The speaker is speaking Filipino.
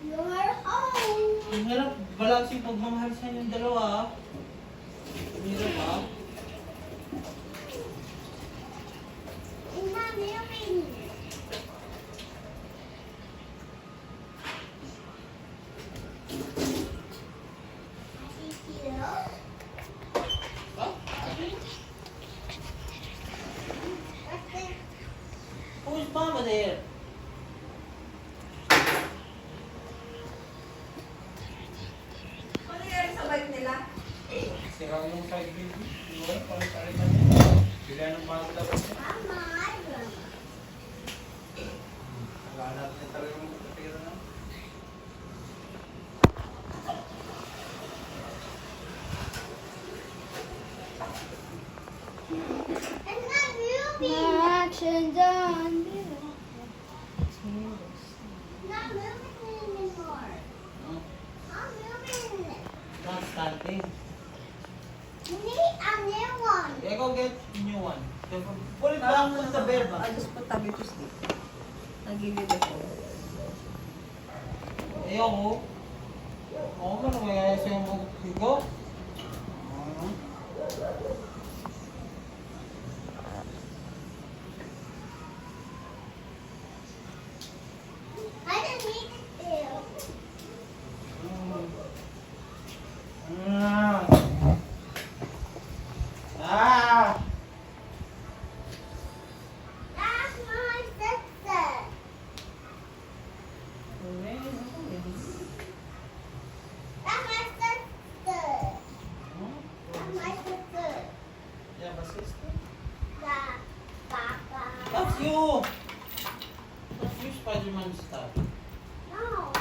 You're home. Ang hirap balansin pagmamahal sa inyong dalawa. Ang hirap ha. Not moving. Who's mama there? Ano nangyari sa bike nila? Sira yung side view. Iwan, palit-palit na niya. Bila ng bago dapat niya. Wala natin talaga yung kapira na. I'm not moving. Actions on. Not moving anymore. No? I'm moving. Not standing. You need a new one. Yeah, go get new one. Put it back on the bed ba? I just put tabby to sleep. Nagigil ako. Ayoko. Oo man, may sa'yo mo higo. I didn't need it to. Ah! That's my sister. That's my sister. That's my sister. You have a sister? Yeah, Papa. That's you! That's you, Spider-Man stuff. No.